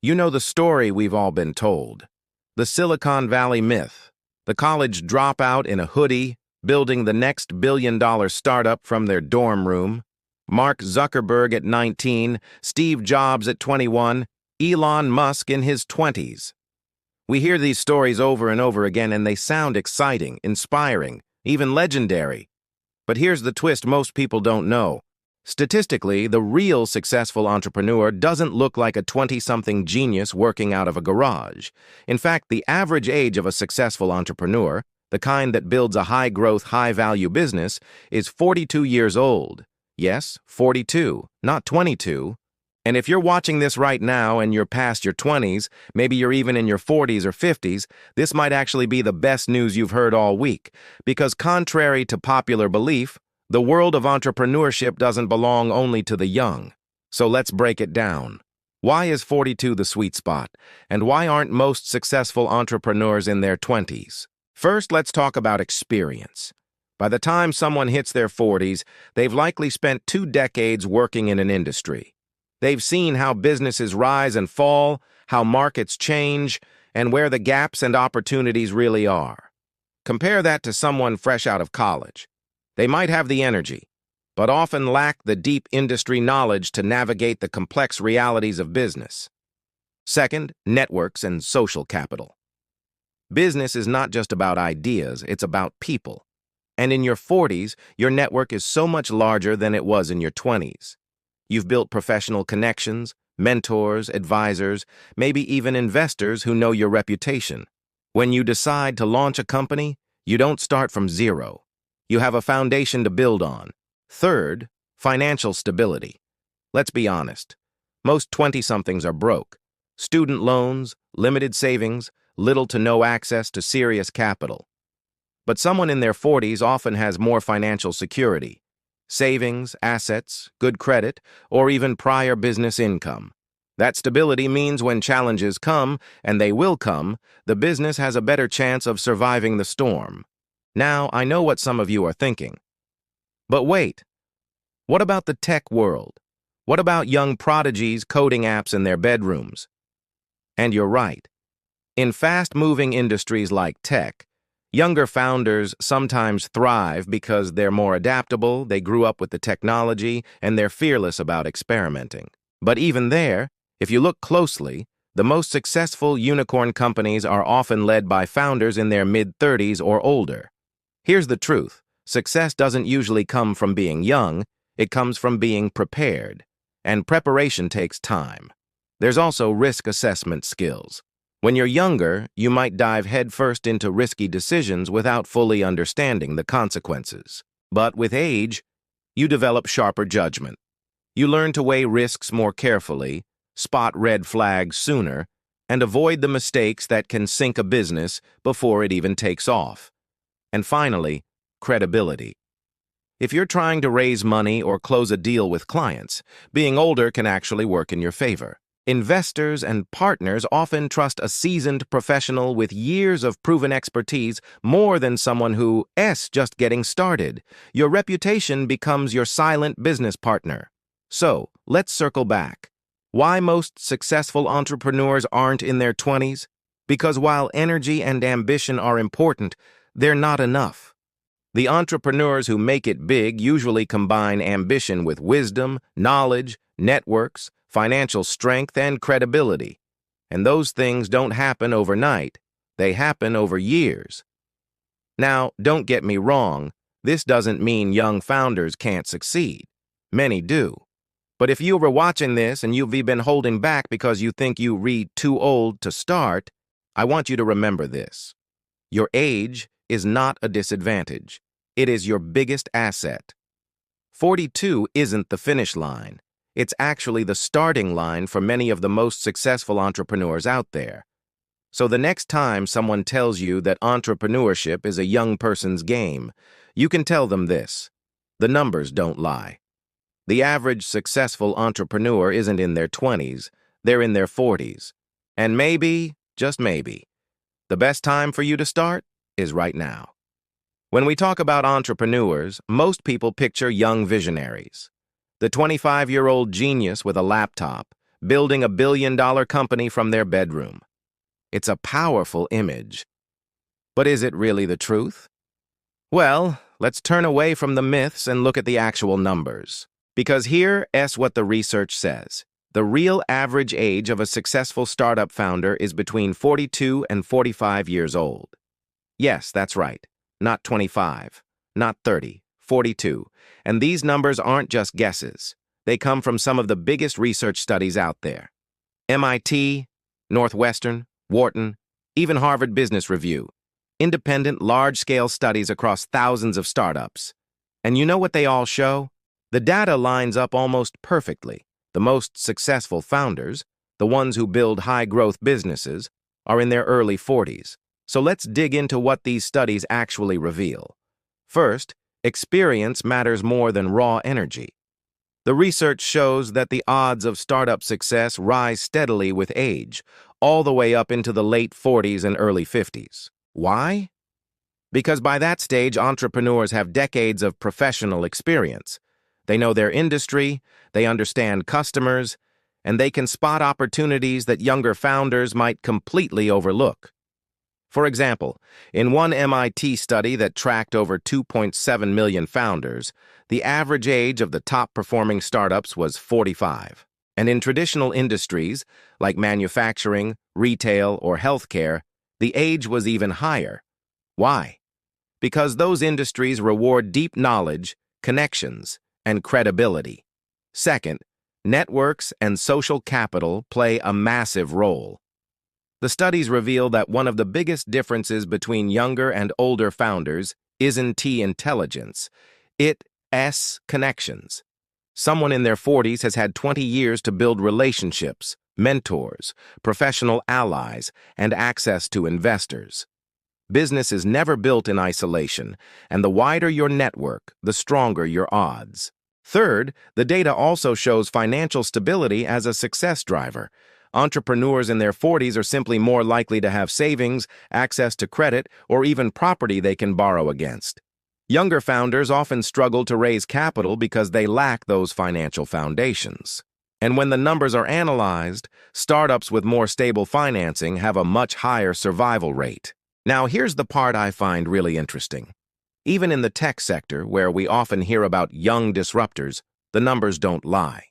You know the story we've all been told. The Silicon Valley myth. The college dropout in a hoodie, building the next billion-dollar startup from their dorm room. Mark Zuckerberg at 19, Steve Jobs at 21, Elon Musk in his 20s. We hear these stories over and over again, and they sound exciting, inspiring, even legendary. But here's the twist most people don't know. Statistically, the real successful entrepreneur doesn't look like a 20-something genius working out of a garage. In fact, the average age of a successful entrepreneur, the kind that builds a high-growth, high-value business, is 42 years old. Yes, 42, not 22. And if you're watching this right now and you're past your 20s, maybe you're even in your 40s or 50s, this might actually be the best news you've heard all week. Because contrary to popular belief, the world of entrepreneurship doesn't belong only to the young. So let's break it down. Why is 42 the sweet spot? And why aren't most successful entrepreneurs in their 20s? First, let's talk about experience. By the time someone hits their 40s, they've likely spent 2 decades working in an industry. They've seen how businesses rise and fall, how markets change, and where the gaps and opportunities really are. Compare that to someone fresh out of college. They might have the energy, but often lack the deep industry knowledge to navigate the complex realities of business. Second, networks and social capital. Business is not just about ideas, it's about people. And in your 40s, your network is so much larger than it was in your 20s. You've built professional connections, mentors, advisors, maybe even investors who know your reputation. When you decide to launch a company, you don't start from zero. You have a foundation to build on. Third, financial stability. Let's be honest. Most 20-somethings are broke. Student loans, limited savings, little to no access to serious capital. But someone in their 40s often has more financial security. Savings, assets, good credit, or even prior business income. That stability means when challenges come, and they will come, the business has a better chance of surviving the storm. Now, I know what some of you are thinking. But wait, what about the tech world? What about young prodigies coding apps in their bedrooms? And you're right. In fast-moving industries like tech, younger founders sometimes thrive because they're more adaptable, they grew up with the technology, and they're fearless about experimenting. But even there, if you look closely, the most successful unicorn companies are often led by founders in their mid-30s or older. Here's the truth. Success doesn't usually come from being young, it comes from being prepared. And preparation takes time. There's also risk assessment skills. When you're younger, you might dive headfirst into risky decisions without fully understanding the consequences. But with age, you develop sharper judgment. You learn to weigh risks more carefully, spot red flags sooner, and avoid the mistakes that can sink a business before it even takes off. And finally, credibility. If you're trying to raise money or close a deal with clients, being older can actually work in your favor. Investors and partners often trust a seasoned professional with years of proven expertise more than someone who's just getting started. Your reputation becomes your silent business partner. So, let's circle back. Why most successful entrepreneurs aren't in their 20s? Because while energy and ambition are important, they're not enough. The entrepreneurs who make it big usually combine ambition with wisdom, knowledge, networks, financial strength, and credibility. And those things don't happen overnight. They happen over years. Now, don't get me wrong, this doesn't mean young founders can't succeed. Many do. But if you were watching this and you've been holding back because you think you're too old to start, I want you to remember this. Your age is not a disadvantage. It is your biggest asset. 42 isn't the finish line. It's actually the starting line for many of the most successful entrepreneurs out there. So the next time someone tells you that entrepreneurship is a young person's game, you can tell them this. The numbers don't lie. The average successful entrepreneur isn't in their 20s, they're in their 40s. And maybe, just maybe, the best time for you to start is right now. When we talk about entrepreneurs, most people picture young visionaries. The 25-year-old genius with a laptop, building a billion-dollar company from their bedroom. It's a powerful image. But is it really the truth? Well, let's turn away from the myths and look at the actual numbers. Because here's what the research says. The real average age of a successful startup founder is between 42 and 45 years old. Yes, that's right. Not 25, not 30, 42. And these numbers aren't just guesses. They come from some of the biggest research studies out there. MIT, Northwestern, Wharton, even Harvard Business Review. Independent, large-scale studies across thousands of startups. And you know what they all show? The data lines up almost perfectly. The most successful founders, the ones who build high-growth businesses, are in their early 40s. So let's dig into what these studies actually reveal. First, experience matters more than raw energy. The research shows that the odds of startup success rise steadily with age, all the way up into the late 40s and early 50s. Why? Because by that stage, entrepreneurs have decades of professional experience. They know their industry, they understand customers, and they can spot opportunities that younger founders might completely overlook. For example, in one MIT study that tracked over 2.7 million founders, the average age of the top-performing startups was 45. And in traditional industries, like manufacturing, retail, or healthcare, the age was even higher. Why? Because those industries reward deep knowledge, connections, and credibility. Second, networks and social capital play a massive role. The studies reveal that one of the biggest differences between younger and older founders isn't intelligence. It's connections. Someone in their 40s has had 20 years to build relationships, mentors, professional allies, and access to investors. Business is never built in isolation, and the wider your network, the stronger your odds. Third, the data also shows financial stability as a success driver. Entrepreneurs in their 40s are simply more likely to have savings, access to credit, or even property they can borrow against. Younger founders often struggle to raise capital because they lack those financial foundations. And when the numbers are analyzed, startups with more stable financing have a much higher survival rate. Now, here's the part I find really interesting. Even in the tech sector, where we often hear about young disruptors, the numbers don't lie.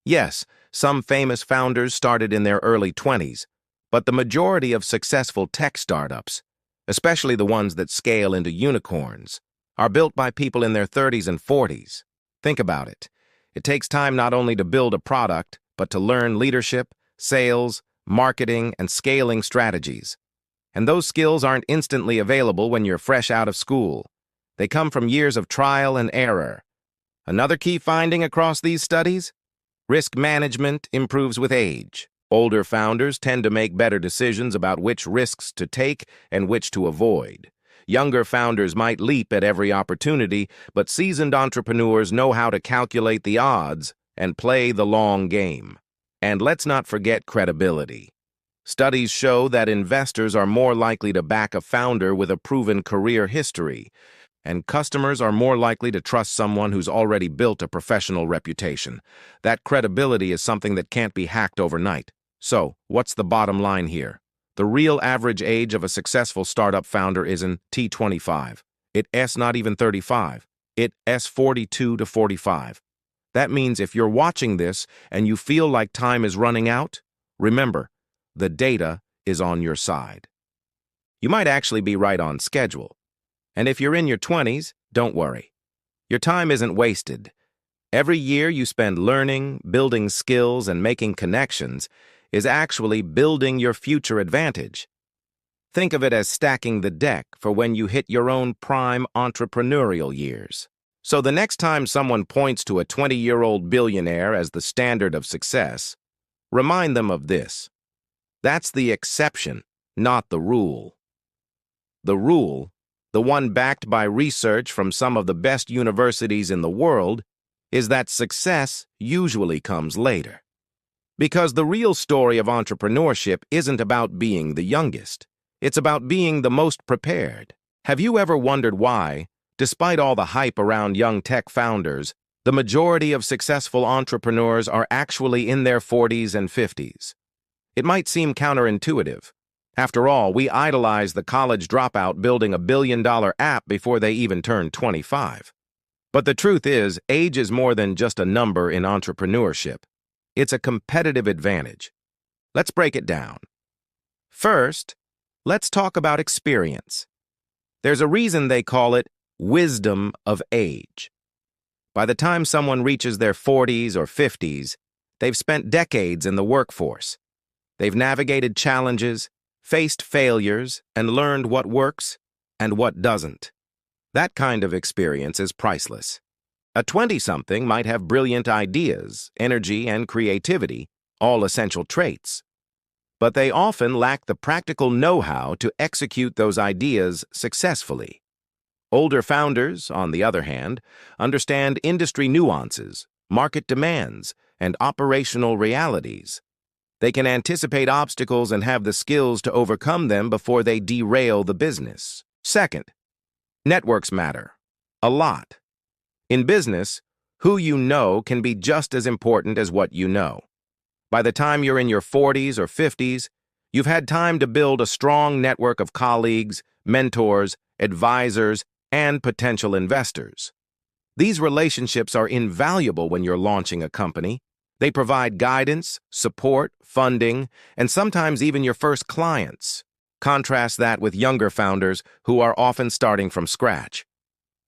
Yes, some famous founders started in their early 20s, but the majority of successful tech startups, especially the ones that scale into unicorns, are built by people in their 30s and 40s. Think about it. It takes time not only to build a product, but to learn leadership, sales, marketing, and scaling strategies. And those skills aren't instantly available when you're fresh out of school. They come from years of trial and error. Another key finding across these studies? Risk management improves with age. Older founders tend to make better decisions about which risks to take and which to avoid. Younger founders might leap at every opportunity, but seasoned entrepreneurs know how to calculate the odds and play the long game. And let's not forget credibility. Studies show that investors are more likely to back a founder with a proven career history, and customers are more likely to trust someone who's already built a professional reputation. That credibility is something that can't be hacked overnight. So, what's the bottom line here? The real average age of a successful startup founder isn't 25. It's not even 35. It's 42 to 45. That means if you're watching this and you feel like time is running out, remember, the data is on your side. You might actually be right on schedule. And if you're in your 20s, don't worry. Your time isn't wasted. Every year you spend learning, building skills, and making connections is actually building your future advantage. Think of it as stacking the deck for when you hit your own prime entrepreneurial years. So the next time someone points to a 20-year-old billionaire as the standard of success, remind them of this. That's the exception, not the rule. The rule, the one backed by research from some of the best universities in the world, is that success usually comes later. Because the real story of entrepreneurship isn't about being the youngest. It's about being the most prepared. Have you ever wondered why, despite all the hype around young tech founders, The majority of successful entrepreneurs are actually in their 40s and 50s. It might seem counterintuitive. After all, we idolize the college dropout building a billion-dollar app before they even turn 25. But the truth is, age is more than just a number in entrepreneurship. It's a competitive advantage. Let's break it down. First, let's talk about experience. There's a reason they call it wisdom of age. By the time someone reaches their 40s or 50s, they've spent decades in the workforce. They've navigated challenges, faced failures, and learned what works and what doesn't. That kind of experience is priceless. A 20-something might have brilliant ideas, energy, and creativity, all essential traits. But they often lack the practical know-how to execute those ideas successfully. Older founders, on the other hand, understand industry nuances, market demands, and operational realities. They can anticipate obstacles and have the skills to overcome them before they derail the business. Second, networks matter. A lot. In business, who you know can be just as important as what you know. By the time you're in your 40s or 50s, you've had time to build a strong network of colleagues, mentors, advisors, and potential investors. These relationships are invaluable when you're launching a company. They provide guidance, support, funding, and sometimes even your first clients. Contrast that with younger founders who are often starting from scratch.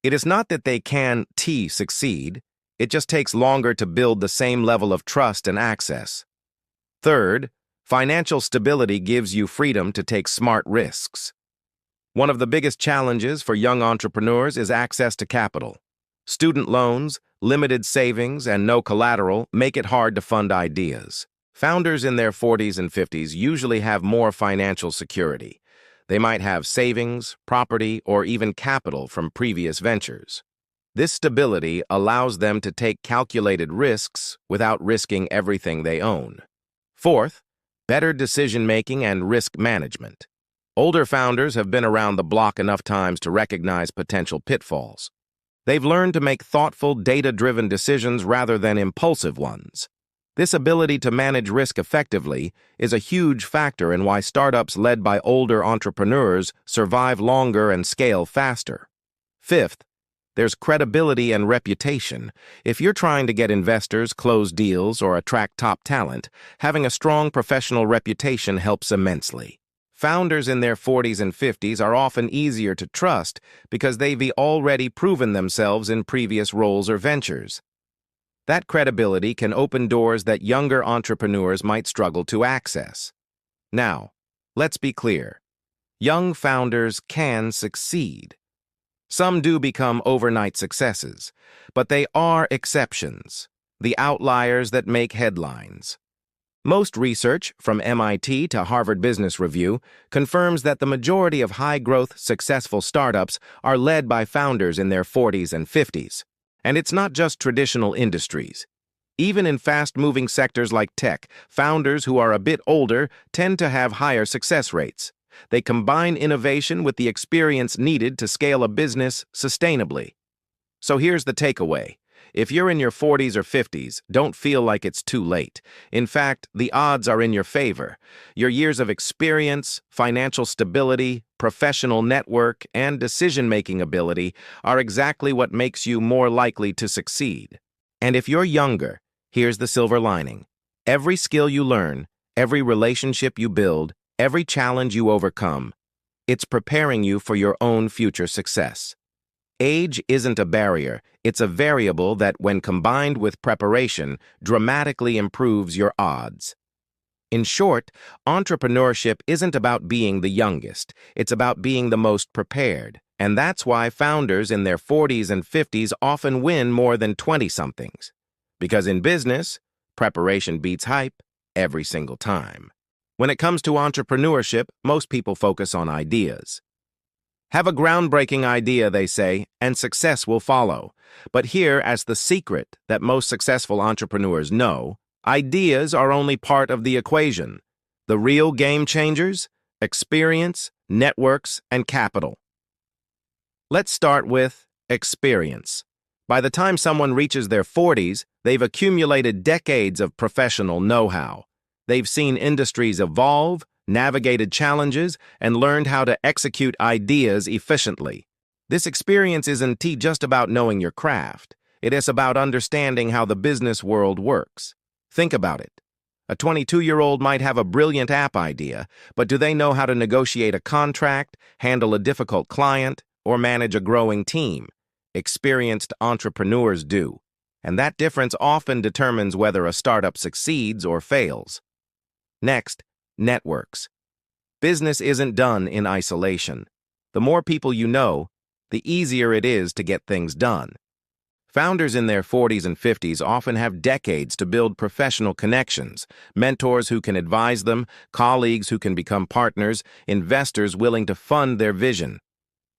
It is not that they can't succeed, it just takes longer to build the same level of trust and access. Third, financial stability gives you freedom to take smart risks. One of the biggest challenges for young entrepreneurs is access to capital. Student loans, limited savings, and no collateral make it hard to fund ideas. Founders in their 40s and 50s usually have more financial security. They might have savings, property, or even capital from previous ventures. This stability allows them to take calculated risks without risking everything they own. Fourth, better decision-making and risk management. Older founders have been around the block enough times to recognize potential pitfalls. They've learned to make thoughtful, data-driven decisions rather than impulsive ones. This ability to manage risk effectively is a huge factor in why startups led by older entrepreneurs survive longer and scale faster. Fifth, there's credibility and reputation. If you're trying to get investors, close deals, or attract top talent, having a strong professional reputation helps immensely. Founders in their 40s and 50s are often easier to trust because they've already proven themselves in previous roles or ventures. That credibility can open doors that younger entrepreneurs might struggle to access. Now, let's be clear. Young founders can succeed. Some do become overnight successes, but they are exceptions, the outliers that make headlines. Most research, from MIT to Harvard Business Review, confirms that the majority of high-growth, successful startups are led by founders in their 40s and 50s. And it's not just traditional industries. Even in fast-moving sectors like tech, founders who are a bit older tend to have higher success rates. They combine innovation with the experience needed to scale a business sustainably. So here's the takeaway. If you're in your 40s or 50s, don't feel like it's too late. In fact, the odds are in your favor. Your years of experience, financial stability, professional network, and decision-making ability are exactly what makes you more likely to succeed. And if you're younger, here's the silver lining. Every skill you learn, every relationship you build, every challenge you overcome, it's preparing you for your own future success. Age isn't a barrier, it's a variable that, when combined with preparation, dramatically improves your odds. In short, entrepreneurship isn't about being the youngest, it's about being the most prepared. And that's why founders in their 40s and 50s often win more than 20-somethings. Because in business, preparation beats hype every single time. When it comes to entrepreneurship, most people focus on ideas. Have a groundbreaking idea, they say, and success will follow. But here, as the secret that most successful entrepreneurs know, ideas are only part of the equation. The real game changers? Experience, networks, and capital. Let's start with experience. By the time someone reaches their 40s, they've accumulated decades of professional know-how. They've seen industries evolve, navigated challenges, and learned how to execute ideas efficiently. This experience isn't just about knowing your craft. It is about understanding how the business world works. Think about it. A 22-year-old might have a brilliant app idea, but do they know how to negotiate a contract, handle a difficult client, or manage a growing team? Experienced entrepreneurs do. And that difference often determines whether a startup succeeds or fails. Next, networks. Business isn't done in isolation. The more people you know, the easier it is to get things done. Founders in their 40s and 50s often have decades to build professional connections, mentors who can advise them, colleagues who can become partners, investors willing to fund their vision.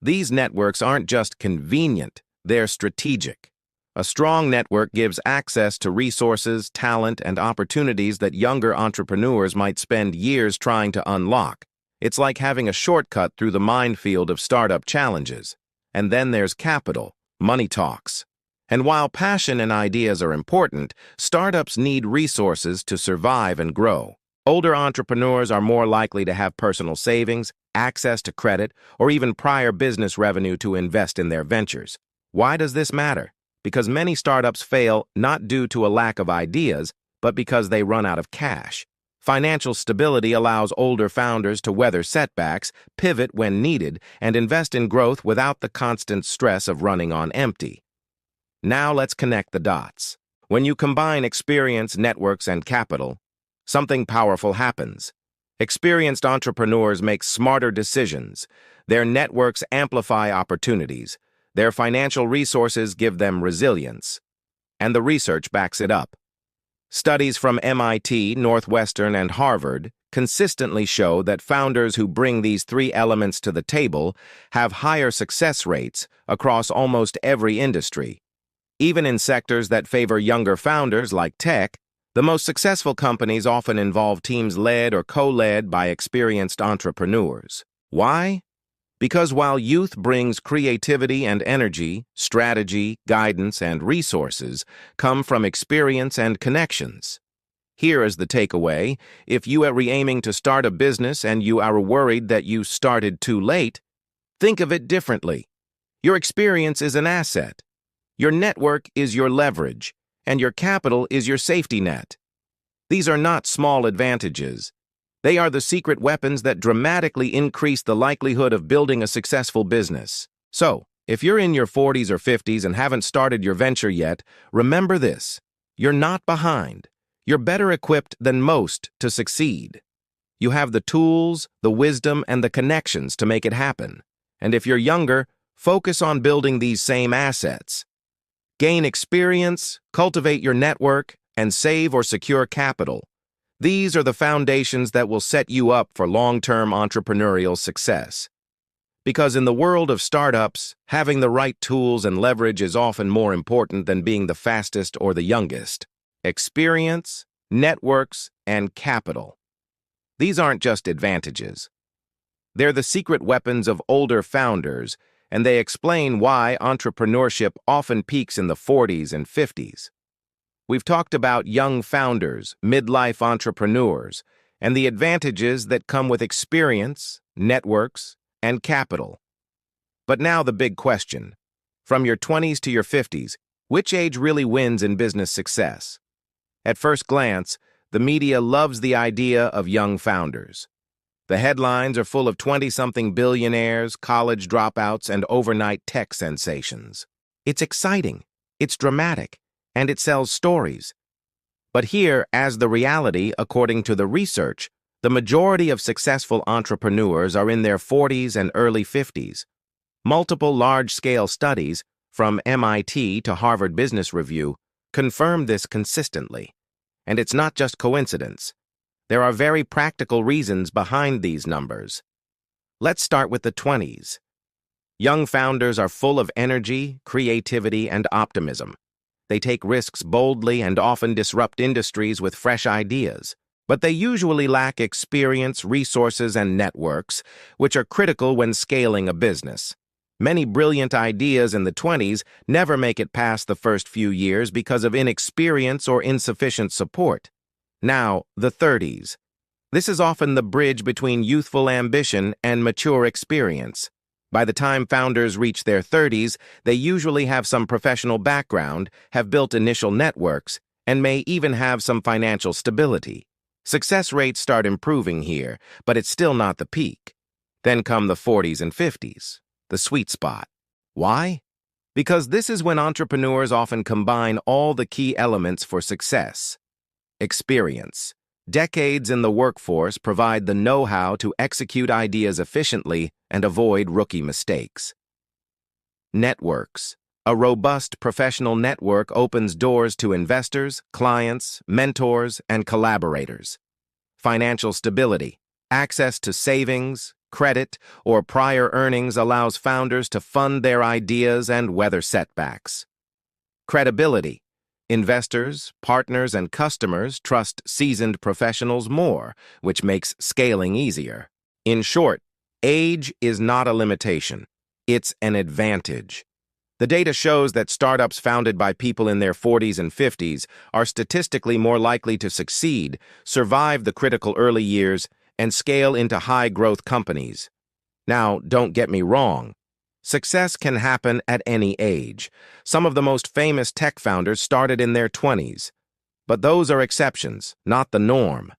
These networks aren't just convenient, they're strategic. A strong network gives access to resources, talent, and opportunities that younger entrepreneurs might spend years trying to unlock. It's like having a shortcut through the minefield of startup challenges. And then there's capital, money talks. And while passion and ideas are important, startups need resources to survive and grow. Older entrepreneurs are more likely to have personal savings, access to credit, or even prior business revenue to invest in their ventures. Why does this matter? Because many startups fail not due to a lack of ideas, but because they run out of cash. Financial stability allows older founders to weather setbacks, pivot when needed, and invest in growth without the constant stress of running on empty. Now let's connect the dots. When you combine experience, networks, and capital, something powerful happens. Experienced entrepreneurs make smarter decisions. Their networks amplify opportunities. Their financial resources give them resilience. And the research backs it up. Studies from MIT, Northwestern, and Harvard consistently show that founders who bring these three elements to the table have higher success rates across almost every industry. Even in sectors that favor younger founders like tech, the most successful companies often involve teams led or co-led by experienced entrepreneurs. Why? Because while youth brings creativity and energy, strategy, guidance, and resources come from experience and connections. Here is the takeaway. If you are aiming to start a business and you are worried that you started too late, think of it differently. Your experience is an asset. Your network is your leverage, and your capital is your safety net. These are not small advantages. They are the secret weapons that dramatically increase the likelihood of building a successful business. So, if you're in your 40s or 50s and haven't started your venture yet, remember this. You're not behind. You're better equipped than most to succeed. You have the tools, the wisdom, and the connections to make it happen. And if you're younger, focus on building these same assets. Gain experience, cultivate your network, and save or secure capital. These are the foundations that will set you up for long-term entrepreneurial success. Because in the world of startups, having the right tools and leverage is often more important than being the fastest or the youngest. Experience, networks, and capital. These aren't just advantages. They're the secret weapons of older founders, and they explain why entrepreneurship often peaks in the 40s and 50s. We've talked about young founders, midlife entrepreneurs, and the advantages that come with experience, networks, and capital. But now the big question. From your 20s to your 50s, which age really wins in business success? At first glance, the media loves the idea of young founders. The headlines are full of 20-something billionaires, college dropouts, and overnight tech sensations. It's exciting, it's dramatic, and it sells stories. But here, as the reality, according to the research, the majority of successful entrepreneurs are in their 40s and early 50s. Multiple large-scale studies, from MIT to Harvard Business Review, confirm this consistently. And it's not just coincidence. There are very practical reasons behind these numbers. Let's start with the 20s. Young founders are full of energy, creativity, and optimism. They take risks boldly and often disrupt industries with fresh ideas. But they usually lack experience, resources, and networks, which are critical when scaling a business. Many brilliant ideas in the 20s never make it past the first few years because of inexperience or insufficient support. Now, the 30s. This is often the bridge between youthful ambition and mature experience. By the time founders reach their 30s, they usually have some professional background, have built initial networks, and may even have some financial stability. Success rates start improving here, but it's still not the peak. Then come the 40s and 50s, the sweet spot. Why? Because this is when entrepreneurs often combine all the key elements for success. Experience. Decades in the workforce provide the know-how to execute ideas efficiently and avoid rookie mistakes. Networks. A robust professional network opens doors to investors, clients, mentors, and collaborators. Financial stability. Access to savings, credit, or prior earnings allows founders to fund their ideas and weather setbacks. Credibility. Investors, partners, and customers trust seasoned professionals more, which makes scaling easier. In short, age is not a limitation. It's an advantage. The data shows that startups founded by people in their 40s and 50s are statistically more likely to succeed, survive the critical early years, and scale into high-growth companies. Now, don't get me wrong. Success can happen at any age. Some of the most famous tech founders started in their 20s. But those are exceptions, not the norm.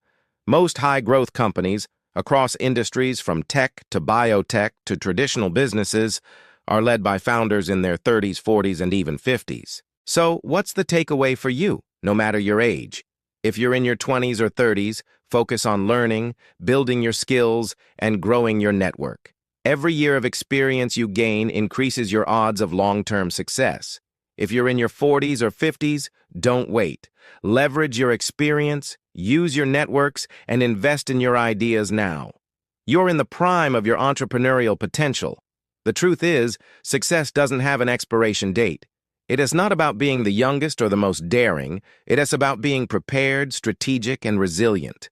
Most high-growth companies, across industries from tech to biotech to traditional businesses, are led by founders in their 30s, 40s, and even 50s. So, what's the takeaway for you, no matter your age? If you're in your 20s or 30s, focus on learning, building your skills, and growing your network. Every year of experience you gain increases your odds of long-term success. If you're in your 40s or 50s, don't wait. Leverage your experience, use your networks, and invest in your ideas now. You're in the prime of your entrepreneurial potential. The truth is, success doesn't have an expiration date. It is not about being the youngest or the most daring. It is about being prepared, strategic, and resilient.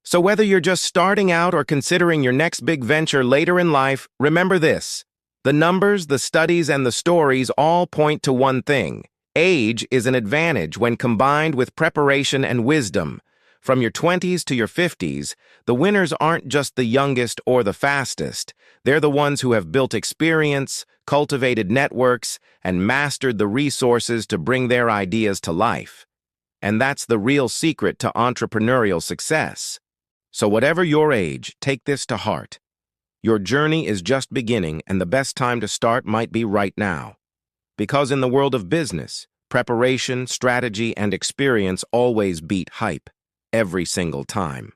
So whether you're just starting out or considering your next big venture later in life, remember this. The numbers, the studies, and the stories all point to one thing. Age is an advantage when combined with preparation and wisdom. From your 20s to your 50s, the winners aren't just the youngest or the fastest. They're the ones who have built experience, cultivated networks, and mastered the resources to bring their ideas to life. And that's the real secret to entrepreneurial success. So whatever your age, take this to heart. Your journey is just beginning, and the best time to start might be right now. Because in the world of business, preparation, strategy, and experience always beat hype, every single time.